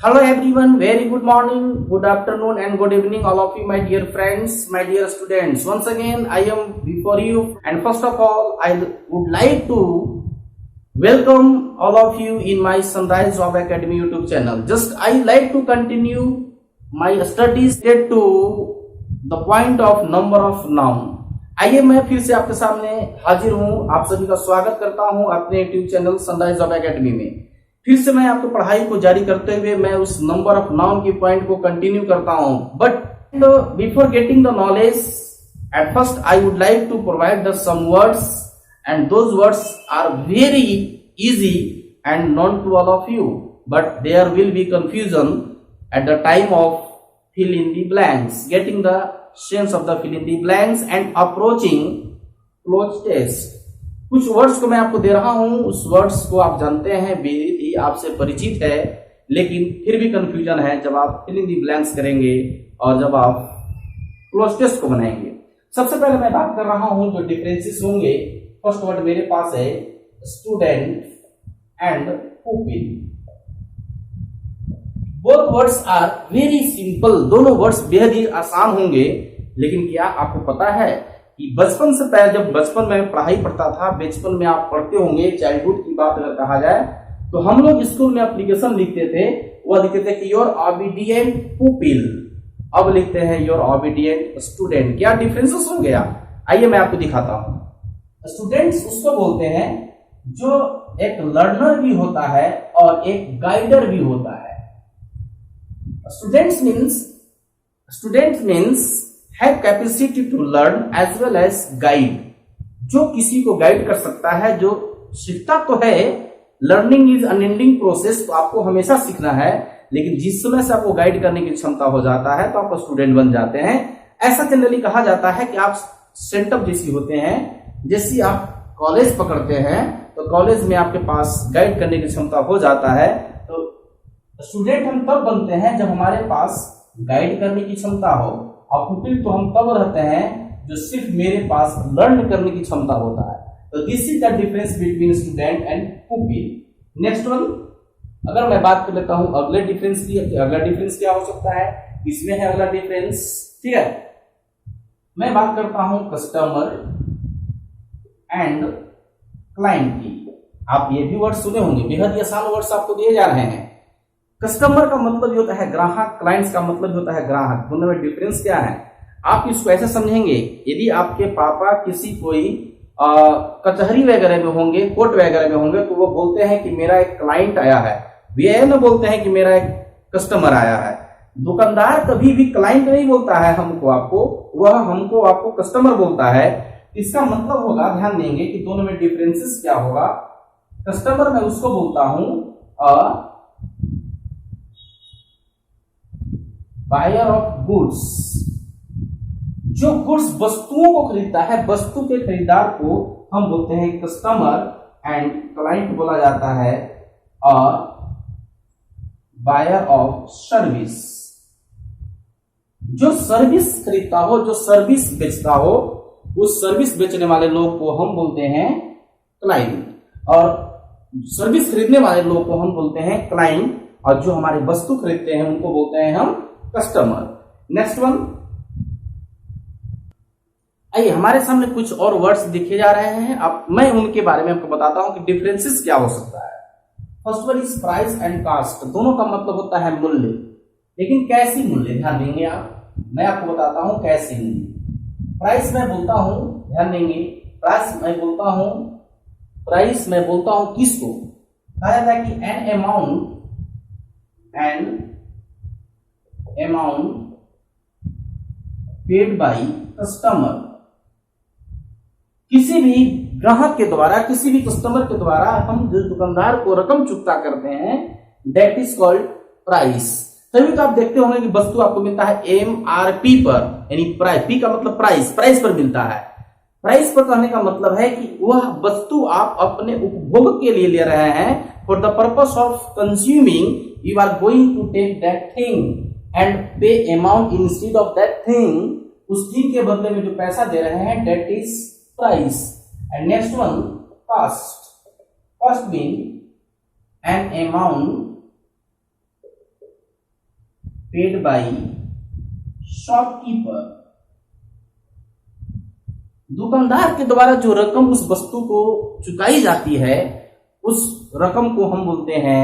Hello everyone, very good morning, good afternoon and good evening all of you my dear friends, my dear students. Once again I am before you, and first of all I would like to welcome all of you in my Sunrise Job Academy YouTube channel. Just I like to continue my studies get to the point of number of noun. आइए मैं फिर से आपके सामने हाजिर हूँ, आप सभी का स्वागत करता हूँ अपने YouTube channel sunrise job academy में। फिर से मैं आपको पढ़ाई को जारी करते हुए मैं उस नंबर ऑफ नाउन की पॉइंट को कंटिन्यू करता हूं। But before getting the knowledge, at first I would like to provide the some words, and those words are very easy and known to all of you, but there will be confusion at the time of fill in the blanks, getting the sense of the fill in the blanks and approaching cloze test. कुछ words को मैं आपको दे रहा हूं, उस words को आप जानते हैं, बेहद ही आपसे परिचित है, लेकिन फिर भी कंफ्यूजन है जब आप फिल इन दी ब्लैंक्स करेंगे और जब आप क्लोज टेस्ट को बनाएंगे। सबसे पहले मैं बात कर रहा हूं जो डिफरेंसेस होंगे। फर्स्ट वर्ड मेरे पास है student and pupil. Both words are very simple, दोनों वर्ड्स बेहद ही आसान होंगे, लेकिन क्या आपको पता है कि बचपन से पहले, जब बचपन में पढ़ाई पढ़ता था, बचपन में आप पढ़ते होंगे, चाइल्डहुड की बात अगर कहा जाए तो हम लोग स्कूल में एप्लीकेशन लिखते थे, वह लिखते थे कि योर ओबीडिएंट पुपिल, अब लिखते हैं योर ओबीडिएंट स्टूडेंट। क्या डिफरेंसेस हो गया? आइए मैं आपको दिखाता हूं। स्टूडेंट्स उसको बोलते हैं जो एक लर्नर भी होता है और एक गाइडर भी होता है। Students means have capacity to learn as well as guide, जो किसी को गाइड कर सकता है, जो सीखता तो है। लर्निंग इज अनएंडिंग प्रोसेस, तो आपको हमेशा सीखना है, लेकिन जिस समय से आपको गाइड करने की क्षमता हो जाता है तो आप स्टूडेंट बन जाते हैं। ऐसा जनरली कहा जाता है कि आप सेंटअप जैसी होते हैं, जैसे आप कॉलेज पकड़ते हैं तो कॉलेज में आपके पास गाइड करने की क्षमता हो जाता है। तो स्टूडेंट हम तब बनते हैं जब हमारे पास गाइड करने की क्षमता हो, और पुपिल तो हम तब रहते हैं जो सिर्फ मेरे पास लर्न करने की क्षमता होता है। तो this is the difference between student and pupil. Next one, अगर मैं बात कर लेता हूं अगले डिफरेंस की, अगला डिफरेंस क्या हो सकता है, इसमें है अगला डिफरेंस, ठीक है। मैं बात करता हूं कस्टमर एंड क्लाइंट की। आप ये भी वर्ड सुने होंगे, बेहद ही आसान वर्ड्स आपको दिए जा रहे हैं। कस्टमर का मतलब होता है ग्राहक, क्लाइंट्स का मतलब होता है ग्राहक। दोनों में डिफरेंस क्या है? आप इसको ऐसे समझेंगे, यदि आपके पापा किसी कोई कचहरी वगैरह में होंगे, कोर्ट वगैरह में होंगे, तो वो बोलते हैं कि मेरा एक क्लाइंट आया है, वे न बोलते हैं कि मेरा एक कस्टमर आया है। दुकानदार कभी भी क्लाइंट नहीं बोलता है हमको आपको, वह हमको आपको कस्टमर बोलता है। इसका मतलब होगा, ध्यान देंगे कि दोनों में डिफरेंसेस क्या होगा। कस्टमर मैं उसको बोलता हूं बायर ऑफ गुड्स, जो गुड्स वस्तुओं को खरीदता है, वस्तु के खरीदार को हम बोलते हैं कस्टमर, एंड क्लाइंट बोला जाता है और बायर ऑफ सर्विस, जो सर्विस खरीदता हो, जो सर्विस बेचता हो, उस सर्विस बेचने वाले लोग को हम बोलते हैं क्लाइंट, और सर्विस खरीदने वाले लोग को हम बोलते हैं क्लाइंट, और जो हमारी वस्तु खरीदते हैं उनको बोलते हैं हम कस्टमर। नेक्स्ट वन, आइए हमारे सामने कुछ और वर्ड्स दिखे जा रहे हैं, अब मैं उनके बारे में आपको बताता हूं कि डिफरेंसेस क्या हो सकता है। First one is price and cost. दोनों का मतलब होता है मूल्य, लेकिन कैसी मूल्य, ध्यान देंगे आप, मैं आपको बताता हूं कैसी मूल्य। प्राइस मैं बोलता हूं, ध्यान देंगे, प्राइस मैं बोलता हूं किसको? कहा जाता है कि an amount paid by customer. किसी भी ग्राहक के द्वारा, किसी भी कस्टमर के द्वारा हम जिस दुकानदार को रकम चुकता करते हैं, दैट इज कॉल्ड प्राइस। तभी तो आप देखते होंगे कि वस्तु आपको मिलता है MRP पर, यानी प्राइस, पी का मतलब प्राइस, प्राइस पर मिलता है। प्राइस पर कहने का मतलब है कि वह वस्तु आप अपने उपभोग के लिए ले रहे हैं, for the purpose of consuming you are going to take that thing and pay amount instead of that thing. उस थिंग के बदले में जो पैसा दे रहे हैं, that is price. And next one, cost. Cost mean an amount paid by shopkeeper, दुकानदार के द्वारा जो रकम उस वस्तु को चुकाई जाती है उस रकम को हम बोलते हैं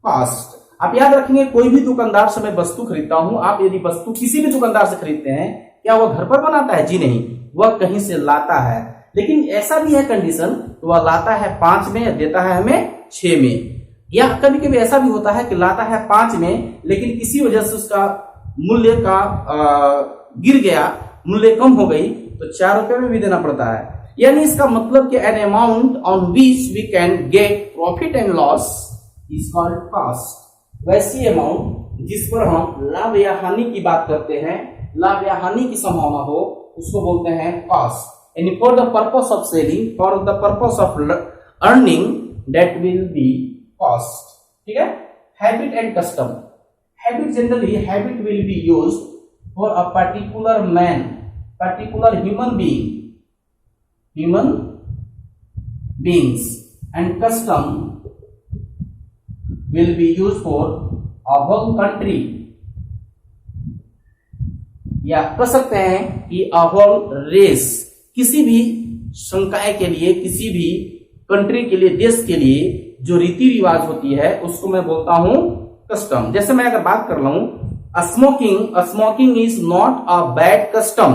कॉस्ट। आप याद रखेंगे, कोई भी दुकानदार से मैं वस्तु खरीदता हूं, आप यदि वस्तु किसी भी दुकानदार से खरीदते हैं, क्या वह घर पर बनाता है? जी नहीं, वह कहीं से लाता है। लेकिन ऐसा भी है कंडीशन, तो वह लाता है 5 में, देता है हमें 6 में। या कभी कभी ऐसा भी होता है कि लाता है 5 में, लेकिन किसी वजह से उसका मूल्य का गिर गया, मूल्य कम हो गई, तो 4 रुपए में भी देना पड़ता है। यानी इसका मतलब कि an amount on which we can get profit and loss is called cost. वैसी अमाउंट जिस पर हम लाभ या हानि की बात करते हैं, लाभ या हानि की संभावना हो, उसको बोलते हैं cost. And for the purpose of selling, for the purpose of earning, that will B cost. ठीक है। Habit and custom. Habit, generally habit will be used for a particular man, particular human beings, and custom will be used for a whole country, या कह सकते हैं कि a whole race, किसी भी संकाय के लिए, किसी भी कंट्री के लिए, देश के लिए जो रीति रिवाज होती है उसको मैं बोलता हूं कस्टम। जैसे मैं अगर बात कर लूं, smoking is not a bad custom,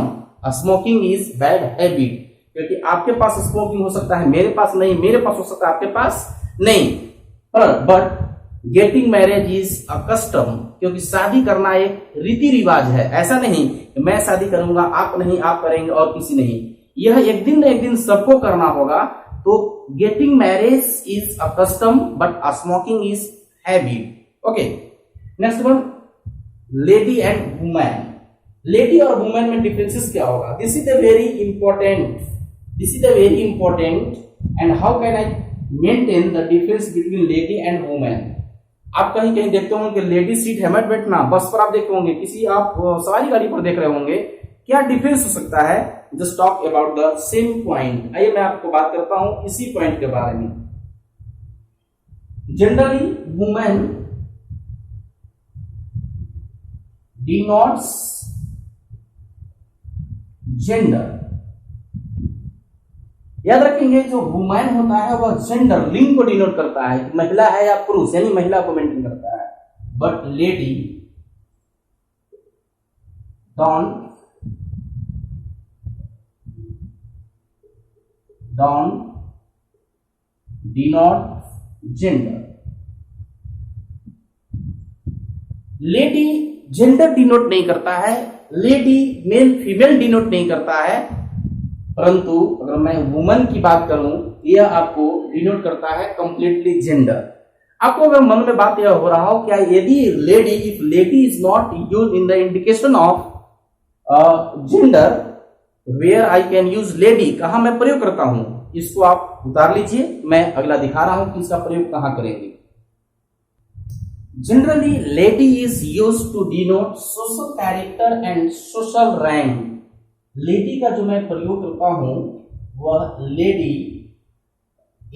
smoking is bad habit. क्योंकि आपके पास स्मोकिंग हो सकता है, मेरे पास नहीं, मेरे पास हो सकता है, आपके पास नहीं। पर but getting marriage is a custom, क्योंकि शादी करना एक रीति रिवाज है। ऐसा नहीं कि मैं शादी करूंगा, आप नहीं, आप करेंगे और किसी नहीं। यह एक दिन न एक दिन सबको करना होगा। तो getting marriage is a custom but smoking is habit. Okay, next one, lady and women. Lady और वुमेन में डिफरेंसेस क्या होगा? This is the very important, this is the very important. And how can I maintain the difference between lady and women? आप कहीं कहीं देखते होंगे कि लेडी सीट है, मत बैठना, बस पर आप देखते होंगे, किसी आप सवारी गाड़ी पर देख रहे होंगे, क्या डिफरेंस हो सकता है? Just talk about the same point. आइए मैं आपको बात करता हूं इसी पॉइंट के बारे में। Generally women denotes gender. याद रखेंगे, जो वुमेन होता है वह जेंडर, लिंग को डिनोट करता है, महिला है या पुरुष, यानी महिला को मेंटेन करता है। But lady don't denote gender. Lady gender denote नहीं करता है, लेडी मेल फीमेल डिनोट नहीं करता है, परंतु अगर मैं वुमन की बात करूं, यह आपको डिनोट करता है कंप्लीटली जेंडर। आपको अगर मन में बात यह हो रहा हो, क्या यदि lady, if lady is not use in the indication of gender, where I can use lady, कहां मैं प्रयोग करता हूं, इसको आप उतार लीजिए, मैं अगला दिखा रहा हूं कि इसका प्रयोग कहां करेंगे। Generally, lady is used to denote social character and social rank. Lady का जो मैं प्रयोग करता हूं वह lady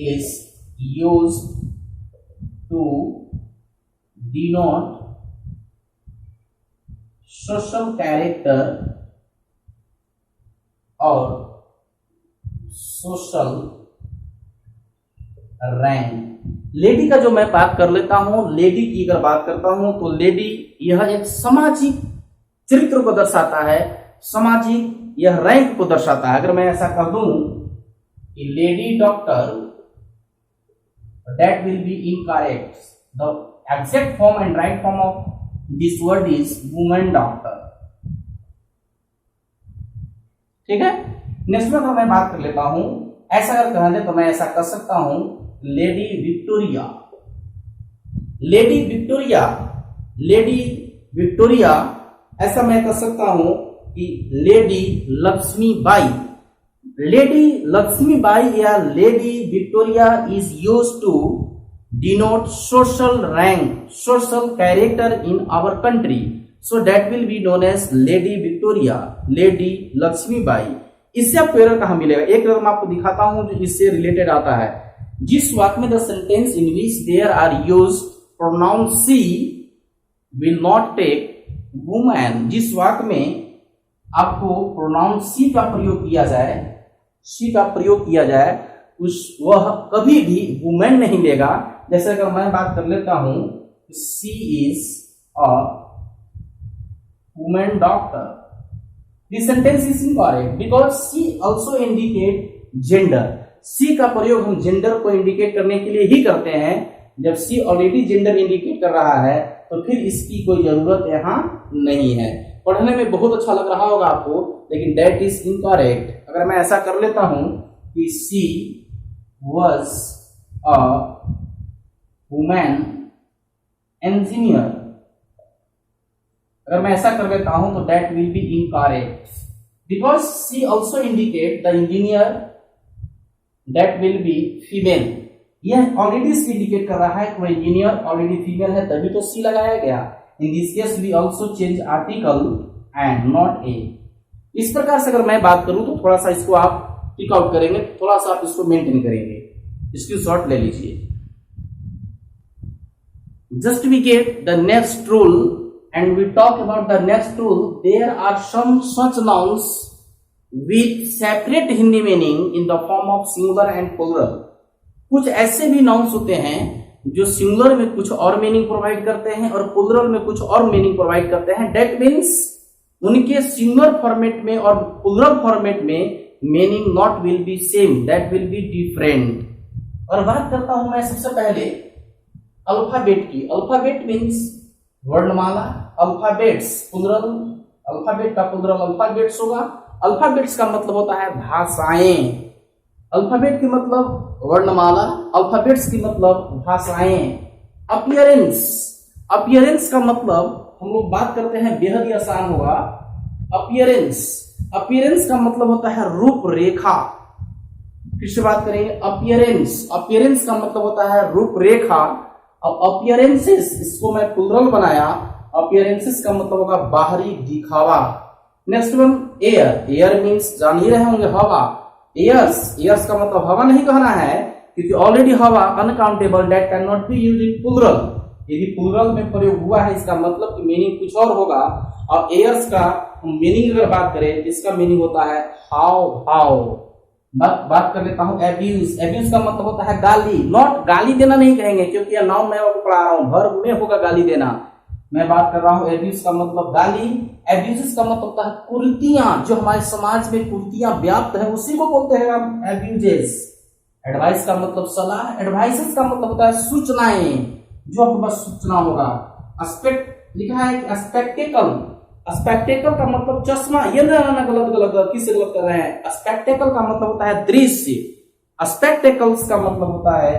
is used to denote social character और social rank। लेडी का जो मैं बात कर लेता हूं, लेडी की अगर बात करता हूं तो लेडी यह एक सामाजिक चरित्र को दर्शाता है, सामाजिक यह रैंक को दर्शाता है। अगर मैं ऐसा कर दूं कि lady doctor, that will be incorrect. The exact form and right form of this word is women doctor. ठीक है। नेक्स्ट में मैं बात कर लेता हूं, ऐसा अगर कहना है तो मैं ऐसा कर सकता हूं, lady Victoria. Lady Victoria, lady Victoria, ऐसा मैं कह सकता हूं कि लेडी लक्ष्मीबाई। लेडी लक्ष्मीबाई या lady Victoria is used to denote social rank, social character in our country, so that will be known as lady Victoria, lady Lakshmibai. इससे आपको एरर कहां मिलेगा? एक एरर मैं आपको दिखाता हूं जो इससे रिलेटेड आता है। जिस वाक्य में the sentence in which there are used pronoun she will not take women, जिस वाक्य में आपको प्रोनाउन सी का प्रयोग किया जाए, सी का प्रयोग किया जाए, उस वह कभी भी वुमेन नहीं लेगा। जैसे अगर मैं बात कर लेता हूं, she is a women doctor, this sentence is incorrect because she also indicate gender. She का प्रयोग हम जेंडर को इंडिकेट करने के लिए ही करते हैं। जब सी ऑलरेडी जेंडर इंडिकेट कर रहा है तो फिर इसकी कोई जरूरत यहाँ नहीं है। पढ़ने में बहुत अच्छा लग रहा होगा आपको, लेकिन दैट इज इनकरेक्ट। अगर मैं ऐसा कर लेता हूं कि she was a women engineer, अगर मैं ऐसा कर लेता हूं तो that will be incorrect because she also indicate the engineer, that will be female. यह ऑलरेडी इंडिकेट कर रहा है कि वह इंजीनियर ऑलरेडी फीमेल है, तभी तो सी लगाया गया। In this case we also change article and not a. इस प्रकार से अगर मैं बात करूं तो थोड़ा सा इसको आप टिक आउट करेंगे, थोड़ा सा आप इसको मेंटेन करेंगे, इसकी शॉर्ट ले लीजिए। Just we get the next rule and we talk about the next rule. There are some such nouns with separate Hindi meaning in the form of singular and plural. कुछ ऐसे भी नाउन्स होते हैं जो सिंगुलर में कुछ और मीनिंग प्रोवाइड करते हैं और प्लूरल में कुछ और मीनिंग प्रोवाइड करते हैं। दैट मीन्स उनके सिंगुलर फॉर्मेट में और प्लूरल फॉर्मेट में meaning not will be same, that will be different. और बात करता हूं मैं सबसे पहले अल्फाबेट की। अल्फाबेट मीन्स वर्णमाला, अल्फाबेट्स प्लूरल, अल्फाबेट का प्लूरल अल्फाबेट्स होगा। अल्फाबेट्स का मतलब होता है भाषाएं, अल्फाबेट की मतलब वर्णमाला, अल्फाबेट्स की मतलब भाषाएं। अपीयरेंस, अपीयरेंस का मतलब हम लोग बात करते हैं बेहद ही आसान होगा। अपीयरेंस, अपीयरेंस का मतलब होता है रूपरेखा। फिर से बात करेंगे, अपीयरेंस, अपीयरेंस का मतलब होता है रूपरेखा। अब अपीयरेंसेस, इसको मैं प्लूरल बनाया, अपीयरेंसेस का मतलब होगा बाहरी दिखावा। Next one air, air means जान ही रहे होंगे हवा। एयर्स, एयर्स का मतलब हवा नहीं कहना है क्योंकि ऑलरेडी हवा uncountable, that can not be used in plural. यदि प्लूरल में प्रयोग हुआ है इसका मतलब कि मीनिंग कुछ और होगा। और एयर्स का मीनिंग अगर बात करें, इसका मीनिंग होता है हाव भाव। बात कर लेता हूं एब्यूज, एब्यूज का मतलब होता है गाली। नॉट गाली देना नहीं कहेंगे क्योंकि यह नाउन मैं आपको पढ़ा रहा हूं, वर्ब में होगा गाली देना। मैं बात कर रहा हूं एब्यूज का मतलब गाली। एब्यूज का मतलब होता है कुरीतियां, जो हमारे समाज में कुरीतियां व्याप्त है उसी को बोलते हैं हम एब्यूजेस। एडवाइस का मतलब सलाह, एडवाइसेस का मतलब होता है सूचनाएं, जो आपको बस सूचना होगा। एस्पेक्ट लिखा है कि स्पेक्टेकल, स्पेक्टेकल का मतलब चश्मा, ये ना गलत गलत किससे गलत कर रहे हैं। स्पेक्टेकल का मतलब होता है दृश्य, स्पेक्टेकल्स का मतलब होता है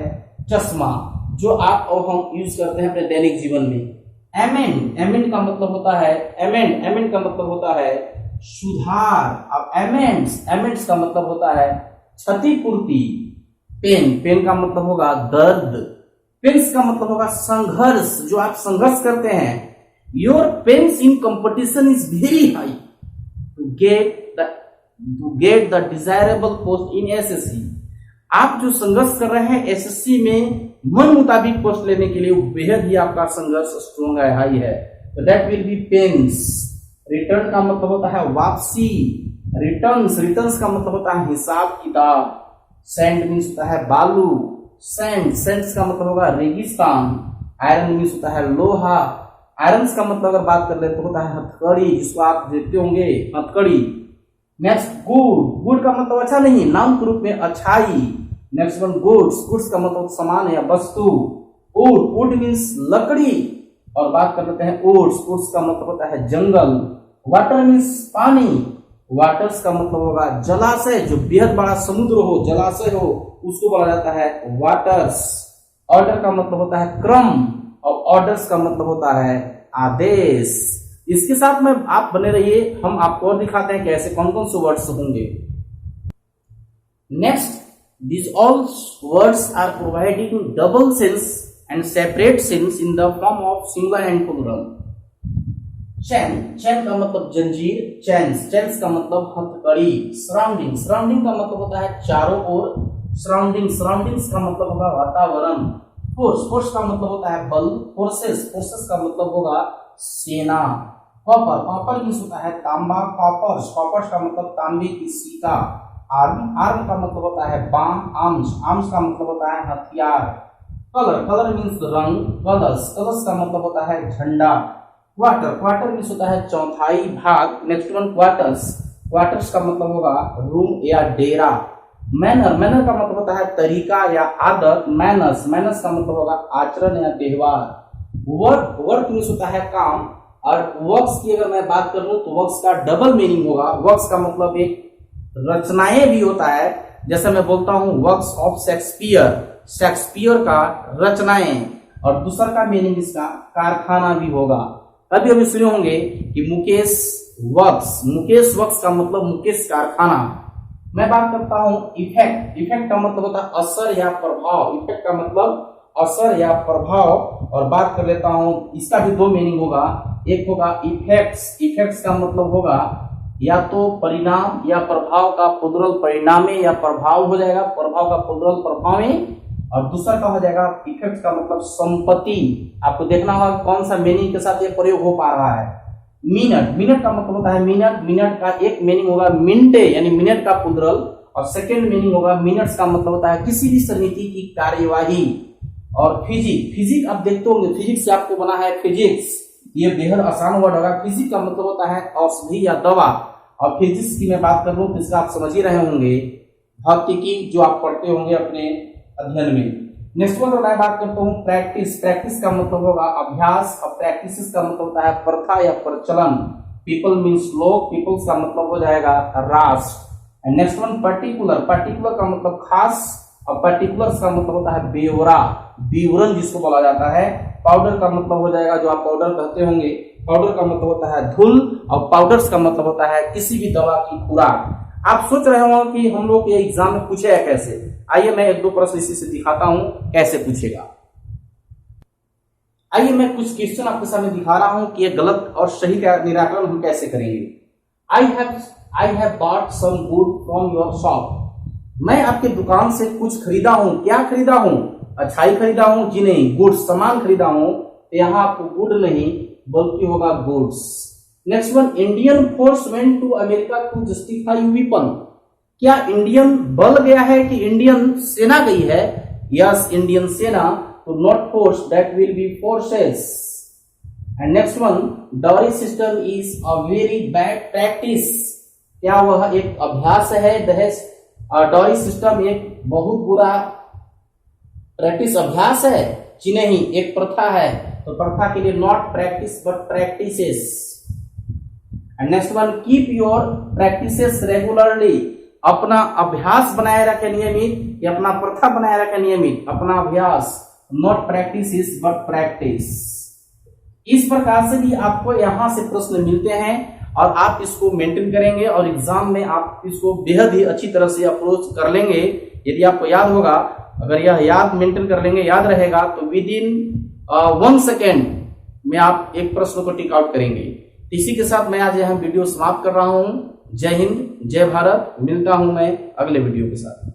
चश्मा, जो आप और हम यूज करते हैं अपने दैनिक जीवन में। एमेंड, एमेंड का मतलब होता है, एमेंड, एमेंड का मतलब होता है सुधार। अब एमेंड्स, एमेंड्स का मतलब होता है क्षतिपूर्ति। पेन, पेन का मतलब होगा दर्द। पेन्स का मतलब होगा संघर्ष, जो आप संघर्ष करते हैं। Your pains in competition is very high to get the desirable post in SSC. आप जो संघर्ष कर रहे हैं एसएससी में मन मुताबिक पोस्ट लेने के लिए, बेहद ही आपका संघर्ष स्ट्रॉन्ग है, हाई है, तो that will be pains. Return का मतलब होता है वापसी। रिटर्न्स, रिटर्न्स का मतलब होता है हिसाब किताब। सैंड मीन्स होता है बालू, सैंड, सैंड्स का मतलब होगा रेगिस्तान। आयरन मीन्स होता है लोहा। आयरन्स का मतलब अगर बात कर ले तो होता है हथकड़ी, जिसको आप देखते होंगे हथकड़ी। नेक्स्ट गुड, गुड का मतलब अच्छा नहीं, नाउन के रूप में अच्छाई। नेक्स्ट वन गुड्स, गुड्स का मतलब सामान या वस्तु। वुड, वुड मीन्स लकड़ी। और बात कर लेते हैं वुड्स, वुड्स का मतलब होता है जंगल। वाटर मीन्स पानी। वाटर्स का मतलब होगा जलाशय, जो बेहद बड़ा समुद्र हो, जलाशय हो, उसको बोला जाता है वाटर्स। ऑर्डर का मतलब होता है क्रम और ऑर्डर्स का मतलब होता है आदेश। इसके साथ में आप बने रहिए, हम आपको और दिखाते हैं कि ऐसे कौन कौन से वर्ड्स होंगे। Next, these all words are providing double sense and separate sense in the form of singular and plural. चैन, चैन का मतलब जंजीर, चैन्स, चैन्स का मतलब हथकड़ी। सराउंडिंग, सराउंडिंग का मतलब होता है चारों ओर। सराउंडिंग, सराउंडिंग्स का मतलब होगा वातावरण। फोर्स का मतलब होता है बल, फोर्सेस का मतलब होगा सेना। कॉपर मीन्स होता है तांबा, कॉपर्स का मतलब तांबे की सीका। आर्म का मतलब होता है बाम, आर्म्स का मतलब होता है हथियार। कलर मीन्स रंग, कलर्स का मतलब होता है झंडा। क्वार्टर मीन्स होता है चौथाई भाग। नेक्स्ट वन क्वार्टर्स का मतलब होगा रूम या डेरा। मैनर का मतलब होता है तरीका या आदत। मैनर्स का मतलब होगा आचरण या व्यवहार। वर्क मीन्स होता है काम। और वर्क्स की अगर मैं बात कर लूं तो वर्क्स का डबल मीनिंग होगा। वर्क्स का मतलब एक रचनाएं भी होता है, जैसे मैं बोलता हूं वर्क्स ऑफ शेक्सपियर का रचनाएं, और दूसरा का मीनिंग इसका कारखाना भी होगा। अभी सुने होंगे कि मुकेश वर्क्स का मतलब मुकेश कारखाना। मैं बात करता हूं इफेक्ट का मतलब होता है असर या प्रभाव। इफेक्ट का मतलब असर या प्रभाव। और बात कर लेता हूं, इसका भी दो मीनिंग होगा। एक होगा इफेक्ट्स का मतलब होगा या तो परिणाम या प्रभाव का पुद्रल परिणामे, या प्रभाव हो जाएगा प्रभाव का पुद्रल प्रभावे। और दूसरा का हो जाएगा इफेक्ट का मतलब संपत्ति। आपको देखना होगा कौन सा मीनिंग के साथ ये प्रयोग हो पा रहा है। मिनट का मतलब होता है मिनट का एक मीनिंग होगा मिनटे यानी मिनट का पुद्रल, और सेकंड मीनिंग होगा मिनट्स का मतलब होता है किसी भी समिति की कार्यवाही। और फिजिक आप देखते होंगे, फिजिक्स से आपको बना है फिजिक्स, ये बेहद आसान वर्ड होगा। फिजिक्स का मतलब होता है औषधि या दवा। और फिजिक्स की मैं बात कर लूं तो इसका आप समझ ही रहे होंगे भौतिकी, जो आप पढ़ते होंगे अपने अध्ययन में। नेक्स्ट वन मैं बात करता हूँ प्रैक्टिस का मतलब होगा अभ्यास, और प्रैक्टिसेस का मतलब होता है प्रथा या प्रचलन। पीपल मीन्स लोग, पीपल्स का मतलब हो जाएगा राष्ट्र। एंड नेक्स्ट वन पर्टिकुलर का मतलब खास, और पर्टिकुलर्स का मतलब होता है ब्यौरा, विवरण जिसको बोला जाता है। पाउडर का मतलब हो जाएगा, जो आप पाउडर कहते होंगे, पाउडर का मतलब होता है धूल, और पाउडर्स का मतलब होता है किसी भी दवा की खुराक। आप सोच रहे हो कि हम लोग ये एग्जाम में पूछे है कैसे। आइए मैं एक दो प्रश्न इसी से दिखाता हूं कैसे पूछेगा। आइए मैं कुछ क्वेश्चन आपके सामने दिखा रहा हूं कि ये गलत और सही का निराकरण हम कैसे करेंगे। I have bought some good from your shop. मैं आपके दुकान से कुछ खरीदा हूं। क्या खरीदा हूं? अच्छाई खरीदा हूं जी नहीं, गुड्स सामान खरीदा हूं। तो यहाँ आपको गुड नहीं बल्कि होगा goods. Next one, Indian force went to America to justify weapon. क्या इंडियन बल गया है कि इंडियन सेना गई है? यस, इंडियन सेना। तो not force, that will B forces. And next one, dowry system is a very bad practice. क्या वह एक अभ्यास है? दहेज डाउरी सिस्टम एक बहुत बुरा प्रैक्टिस अभ्यास है जी नहीं, एक प्रथा है। तो प्रथा के लिए not practice but practices. And next one, keep your practices regularly. अपना अभ्यास बनाए रखे नियमित, या अपना प्रथा बनाए रखे नियमित। अपना अभ्यास, नॉट प्रैक्टिसेस बट प्रैक्टिस। इस प्रकार से भी आपको यहां से प्रश्न मिलते हैं और आप इसको मेंटेन करेंगे और एग्जाम में आप इसको बेहद ही अच्छी तरह से अप्रोच कर लेंगे। यदि आपको याद होगा, अगर यह याद मेंटेन कर लेंगे, याद रहेगा, तो विद इन 1 सेकेंड में आप एक प्रश्न को टिक आउट करेंगे। इसी के साथ मैं आज यह वीडियो समाप्त कर रहा हूं। जय हिंद, जय भारत। मिलता हूं मैं अगले वीडियो के साथ।